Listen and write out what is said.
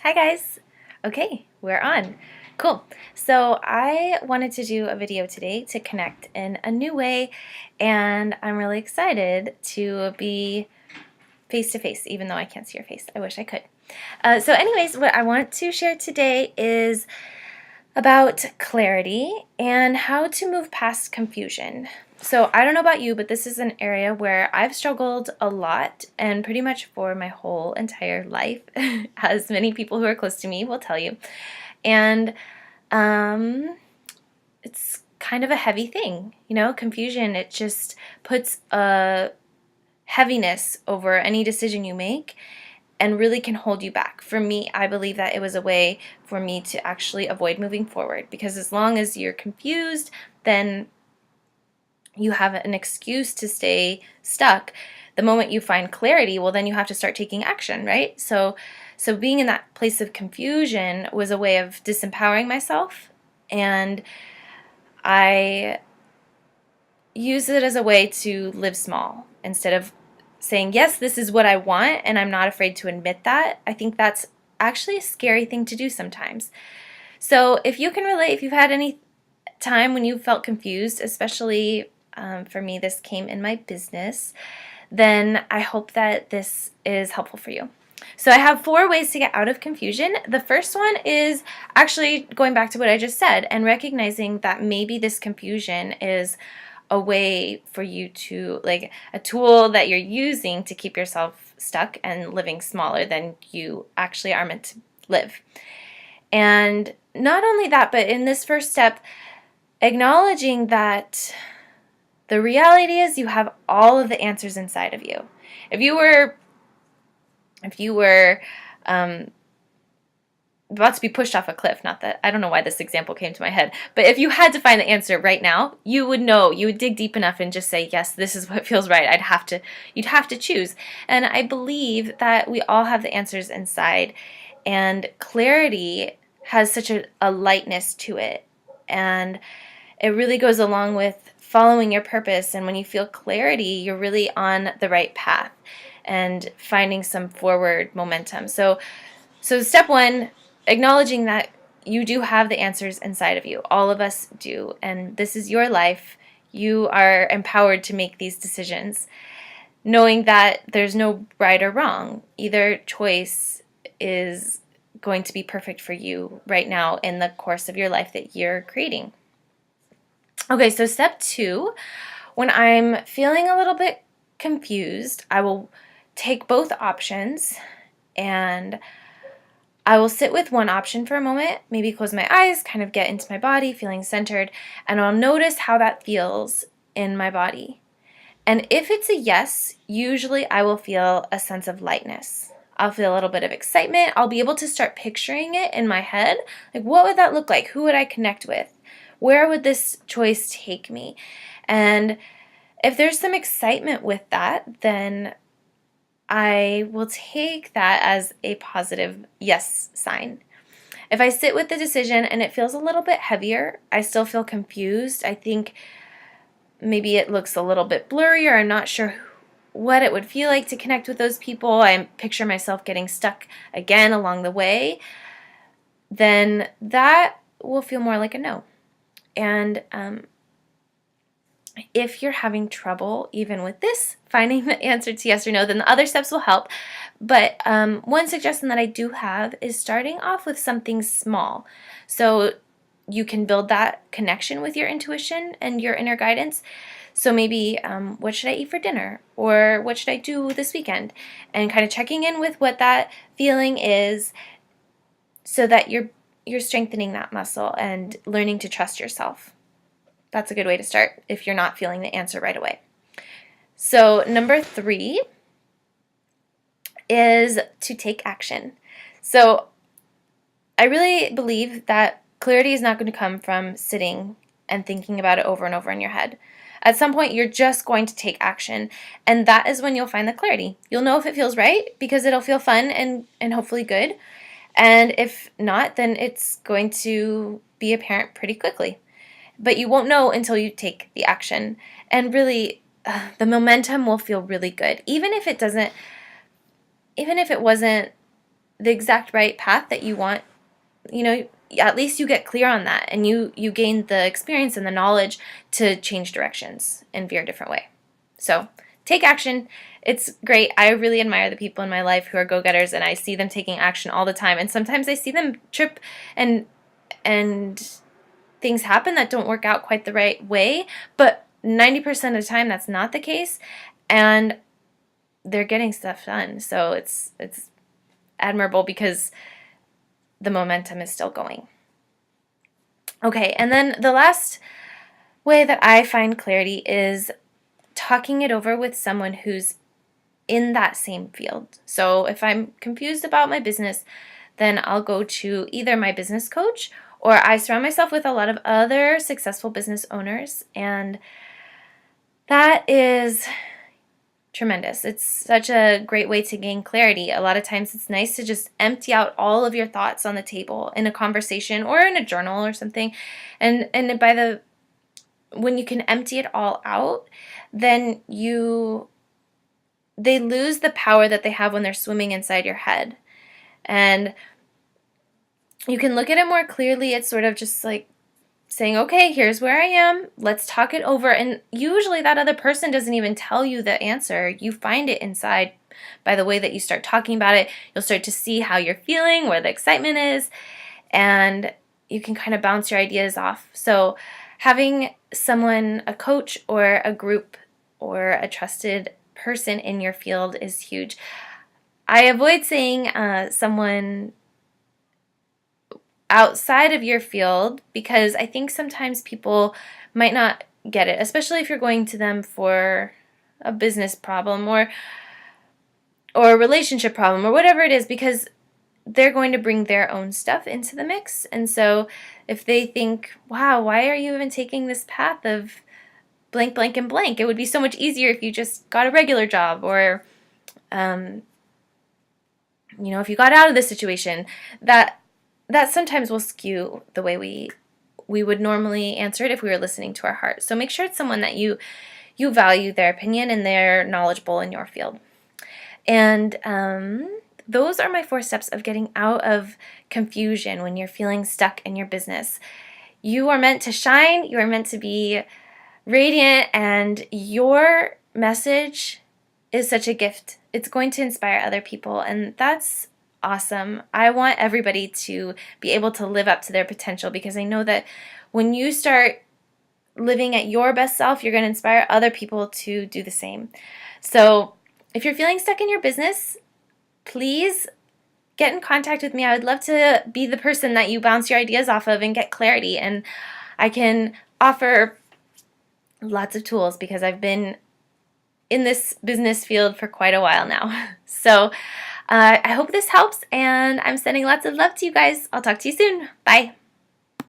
Hi guys! Okay, we're on. Cool. So I wanted to do a video today to connect in a new way, and I'm really excited to be face to face, even though I can't see your face. I wish I could. So anyways, what I want to share today is about clarity and how to move past confusion. So I don't know about you, but this is an area where I've struggled a lot and pretty much for my whole entire life, as many people who are close to me will tell you. And it's kind of a heavy thing, confusion. It just puts a heaviness over any decision you make and really can hold you back. For me, I believe that it was a way for me to actually avoid moving forward, because as long as you're confused, then you have an excuse to stay stuck. The moment you find clarity, well, then you have to start taking action, right? So being in that place of confusion was a way of disempowering myself, and I use it as a way to live small instead of saying, yes, this is what I want, and I'm not afraid to admit that. I think that's actually a scary thing to do sometimes. So if you can relate, if you've had any time when you felt confused, especially for me, this came in my business, then I hope that this is helpful for you. So I have 4 ways to get out of confusion. The first one is actually going back to what I just said and recognizing that maybe this confusion is a way for you to, like, a tool that you're using to keep yourself stuck and living smaller than you actually are meant to live. And not only that, but in this first step, acknowledging that the reality is you have all of the answers inside of you. If you were about to be pushed off a cliff, not that, I don't know why this example came to my head, but if you had to find the answer right now, you would know, you would dig deep enough and just say, yes, this is what feels right. You'd have to choose. And I believe that we all have the answers inside, and clarity has such a lightness to it. And it really goes along with following your purpose. And when you feel clarity, you're really on the right path and finding some forward momentum. So step 1, acknowledging that you do have the answers inside of you. All of us do. And this is your life. You are empowered to make these decisions, knowing that there's no right or wrong. Either choice is going to be perfect for you right now in the course of your life that you're creating. Okay, so step 2, when I'm feeling a little bit confused, I will take both options and I will sit with one option for a moment, maybe close my eyes, kind of get into my body, feeling centered, and I'll notice how that feels in my body. And if it's a yes, usually I will feel a sense of lightness. I'll feel a little bit of excitement. I'll be able to start picturing it in my head. Like, what would that look like? Who would I connect with? Where would this choice take me? And if there's some excitement with that, then I will take that as a positive yes sign. If I sit with the decision and it feels a little bit heavier, I still feel confused, I think maybe it looks a little bit blurry, or I'm not sure what it would feel like to connect with those people, I picture myself getting stuck again along the way, then that will feel more like a no. And if you're having trouble even with this, finding the answer to yes or no, then the other steps will help. But one suggestion that I do have is starting off with something small. So you can build that connection with your intuition and your inner guidance. So maybe, what should I eat for dinner? Or what should I do this weekend? And kind of checking in with what that feeling is, so that you're strengthening that muscle and learning to trust yourself. That's a good way to start if you're not feeling the answer right away. So number 3 is to take action. So I really believe that clarity is not going to come from sitting and thinking about it over and over in your head. At some point, you're just going to take action, and that is when you'll find the clarity. You'll know if it feels right, because it'll feel fun and hopefully good. And if not, then it's going to be apparent pretty quickly. But you won't know until you take the action. And really, the momentum will feel really good. Even if it wasn't the exact right path that you want, at least you get clear on that, and you gain the experience and the knowledge to change directions and veer a different way. So take action. It's great. I really admire the people in my life who are go-getters, and I see them taking action all the time. And sometimes I see them trip and things happen that don't work out quite the right way, but 90% of the time that's not the case, and they're getting stuff done. So it's admirable because the momentum is still going. Okay, and then the last way that I find clarity is talking it over with someone who's in that same field. So if I'm confused about my business, then I'll go to either my business coach, or I surround myself with a lot of other successful business owners, and that is tremendous. It's such a great way to gain clarity. A lot of times it's nice to just empty out all of your thoughts on the table in a conversation or in a journal or something. And when you can empty it all out, then they lose the power that they have when they're swimming inside your head. And you can look at it more clearly. It's sort of just like saying, okay, here's where I am. Let's talk it over. And usually that other person doesn't even tell you the answer. You find it inside by the way that you start talking about it. You'll start to see how you're feeling, where the excitement is, and you can kind of bounce your ideas off. So having someone, a coach or a group or a trusted person in your field is huge. I avoid saying someone outside of your field because I think sometimes people might not get it, especially if you're going to them for a business problem or a relationship problem or whatever it is, because they're going to bring their own stuff into the mix. And so if they think, wow, why are you even taking this path of blank, blank, and blank? It would be so much easier if you just got a regular job, or if you got out of this situation. That sometimes will skew the way we would normally answer it if we were listening to our heart. So make sure it's someone that you value their opinion and they're knowledgeable in your field. And those are my 4 steps of getting out of confusion when you're feeling stuck in your business. You are meant to shine. You are meant to be radiant, and your message is such a gift. It's going to inspire other people, and that's awesome. I want everybody to be able to live up to their potential, because I know that when you start living at your best self, you're going to inspire other people to do the same. So if you're feeling stuck in your business, please get in contact with me. I would love to be the person that you bounce your ideas off of and get clarity. And I can offer lots of tools because I've been in this business field for quite a while now. So I hope this helps, and I'm sending lots of love to you guys. I'll talk to you soon. Bye.